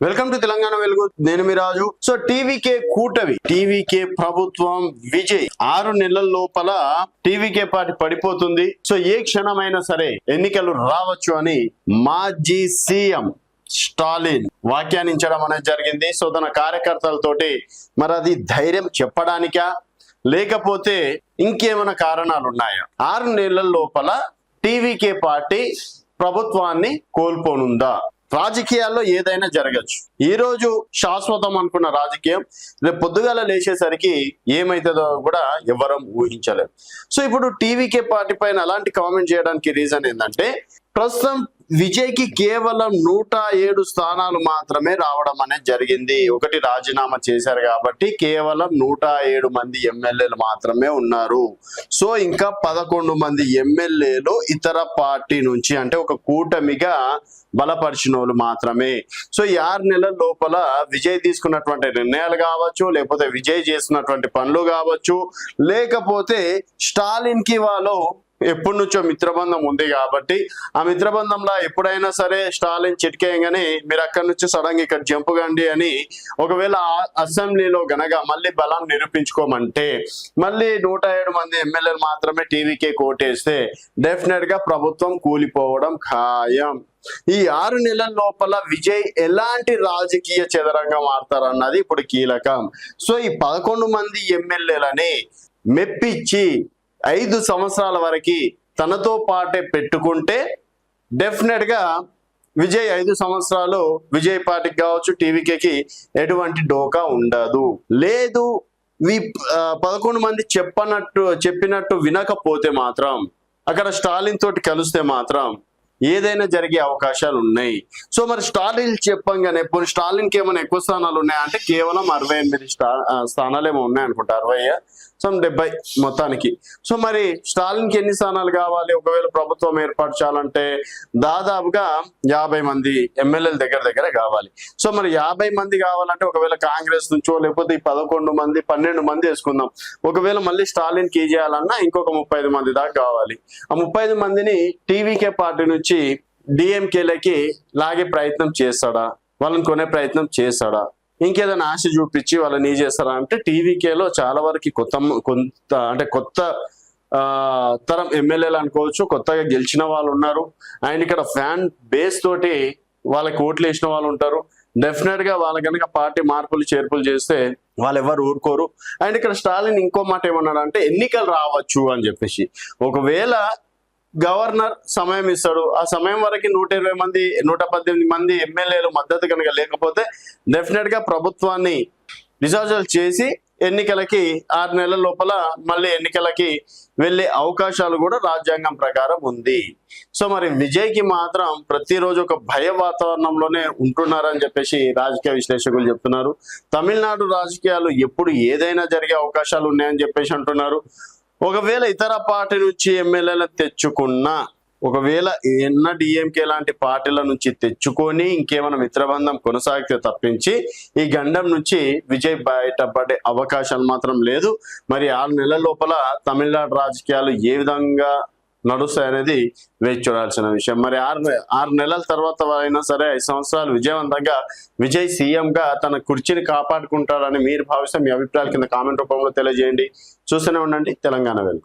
Welcome to Telangana వెలుగు. నేను మీ రాజు. So TVK కూటమి, టీవీకే ప్రభుత్వం విజయ్ 6 నెలల లోపల టీవీకే పార్టీ పడిపోతుంది. సో ఏ క్షణమైనా సరే ఎన్నికలు రావచ్చు అని మాజీ సీఎం స్టాలిన్ వ్యాఖ్యానించడం అనేది జరిగింది. సో తన కార్యకర్తలతోటి మరి అది ధైర్యం చెప్పడానికా లేకపోతే ఇంకేమైనా కారణాలు ఉన్నాయా? 6 నెలల లోపల టీవీకే పార్టీ ప్రభుత్వాన్ని కోల్పోనుందా? రాజకీయాల్లో ఏదైనా జరగచ్చు. ఈ రోజు శాశ్వతం అనుకున్న రాజకీయం రేపు పొద్దుగాల లేచేసరికి ఏమైతుందో కూడా ఎవరం ఊహించలేము. సో ఇప్పుడు టీవీకే పార్టీ పైన అలాంటి కామెంట్ చేయడానికి రీజన్ ఏంటంటే, ప్రస్తుతం విజయ్ కి కేవలం 107 స్థానాలు మాత్రమే రావడం అనేది జరిగింది. ఒకటి రాజీనామా చేశారు కాబట్టి కేవలం 107 మంది ఎమ్మెల్యేలు మాత్రమే ఉన్నారు. సో ఇంకా 11 మంది ఎమ్మెల్యేలు ఇతర పార్టీ నుంచి, అంటే ఒక కూటమిగా బలపరిచిన వాళ్ళు మాత్రమే. సో ఈ 6 నెలల లోపల విజయ్ తీసుకున్నటువంటి నిర్ణయాలు కావచ్చు, లేకపోతే విజయ్ చేసినటువంటి పనులు కావచ్చు, లేకపోతే స్టాలిన్ కి వాళ్ళు ఎప్పటి నుంచో మిత్రబంధం ఉంది కాబట్టి ఆ మిత్రబంధంలో ఎప్పుడైనా సరే స్టాలిన్ చిట్కేయంగానే మీరు అక్కడి నుంచి సడన్ ఇక్కడ జంపు కండి అని ఒకవేళ అసెంబ్లీలో గనక మళ్ళీ బలం నిరూపించుకోమంటే, మళ్ళీ 107 మంది ఎమ్మెల్యేలు మాత్రమే టీవీకే కోటేస్తే డెఫినెట్ గా ప్రభుత్వం కూలిపోవడం ఖాయం. ఈ 6 నెలల లోపల విజయ్ ఎలాంటి రాజకీయ చదరంగం మారుతారన్నది ఇప్పుడు కీలకం. సో ఈ 11 మంది ఎమ్మెల్యేలని మెప్పించి 5 సంవత్సరాల వరకు తనతో పాటే పెట్టుకుంటే డెఫినెట్ గా విజయ్ 5 సంవత్సరాలు విజయ్ పార్టీకి కావచ్చు, టీవీకేకి ఎటువంటి డోకా ఉండదు. లేదు 11 మంది చెప్పినట్టు వినకపోతే మాత్రం, అక్కడ స్టాలిన్ తోటి కలిస్తే మాత్రం ఏదైనా జరిగే అవకాశాలు ఉన్నాయి. సో మరి స్టాలిన్ చెప్పంగానే ఇప్పుడు స్టాలిన్ కి ఏమైనా ఎక్కువ స్థానాలు ఉన్నాయా అంటే కేవలం 68 స్థానాలు ఏమో ఉన్నాయి అనుకుంటా, 60 70 మొత్తానికి. సో మరి స్టాలిన్ కి ఎన్ని స్థానాలు కావాలి ఒకవేళ ప్రభుత్వం ఏర్పాటు చేయాలంటే? దాదాపుగా 50 మంది ఎమ్మెల్యేల దగ్గర కావాలి. సో మరి 50 మంది కావాలంటే ఒకవేళ కాంగ్రెస్ నుంచో లేకపోతే ఈ 11 మంది 12 మంది వేసుకుందాం. ఒకవేళ మళ్ళీ స్టాలిన్ కి చేయాలన్నా ఇంకొక 35 మంది దాకా కావాలి. ఆ 35 మందిని టీవీకే పార్టీ నుంచి డిఎంకేలకి లాగే ప్రయత్నం చేస్తాడా? వాళ్ళని కొనే ప్రయత్నం చేస్తాడా? ఇంకేదైనా ఆశ చూపించి వాళ్ళని చేస్తారా అంటే, టీవీకేలో చాలా వరకు కొత్త తరం ఎమ్మెల్యేలు అనుకోవచ్చు, కొత్తగా గెలిచిన వాళ్ళు ఉన్నారు. అండ్ ఇక్కడ ఫ్యాన్ బేస్ తోటి వాళ్ళకి ఓట్లు వేసిన వాళ్ళు ఉంటారు. డెఫినెట్ గా వాళ్ళ కనుక పార్టీ మార్పులు చేర్పులు చేస్తే వాళ్ళు ఎవరు ఊరుకోరు. అండ్ ఇక్కడ స్టాలిన్ ఇంకో మాట ఏమన్నాడు అంటే, ఎన్నికలు రావచ్చు అని చెప్పేసి. ఒకవేళ గవర్నర్ సమయం ఇస్తాడు, ఆ సమయం వరకు 120 మంది 118 మంది ఎమ్మెల్యేలు మద్దతు కనుక లేకపోతే డెఫినెట్ గా ప్రభుత్వాన్ని డిసాల్వ్ చేసి ఎన్నికలకి 6 నెలల లోపల మళ్ళీ ఎన్నికలకి వెళ్ళే అవకాశాలు కూడా రాజ్యాంగం ప్రకారం ఉంది. సో మరి విజయ్ కి మాత్రం ప్రతిరోజు ఒక భయ వాతావరణంలోనే ఉంటున్నారని చెప్పేసి రాజకీయ విశ్లేషకులు చెప్తున్నారు. తమిళనాడు రాజకీయాలు ఎప్పుడు ఏదైనా జరిగే అవకాశాలు ఉన్నాయని చెప్పేసి అంటున్నారు. ఒకవేళ ఇతర పార్టీ నుంచి ఎమ్మెల్యేలు తెచ్చుకున్నా, ఒకవేళ డిఎంకే లాంటి పార్టీల నుంచి తెచ్చుకొని ఇంకేమైనా మిత్రబంధం కొనసాగితే తప్పించి ఈ గండం నుంచి విజయ్ బయటపడే అవకాశాలు మాత్రం లేదు. మరి 6 నెలల లోపల తమిళనాడు రాజకీయాలు ఏ విధంగా నడుస్తాయనేది వేచి చూడాల్సిన విషయం. మరి 6 నెలల తర్వాత అయినా సరే 5 సంవత్సరాలు విజయవంతంగా విజయ్ సీఎం గా తన కుర్చీని కాపాడుకుంటాడని మీరు భావిస్తే మీ అభిప్రాయాల కింద కామెంట్ రూపంలో తెలియజేయండి. చూస్తూనే ఉండండి తెలంగాణ వెలుగు.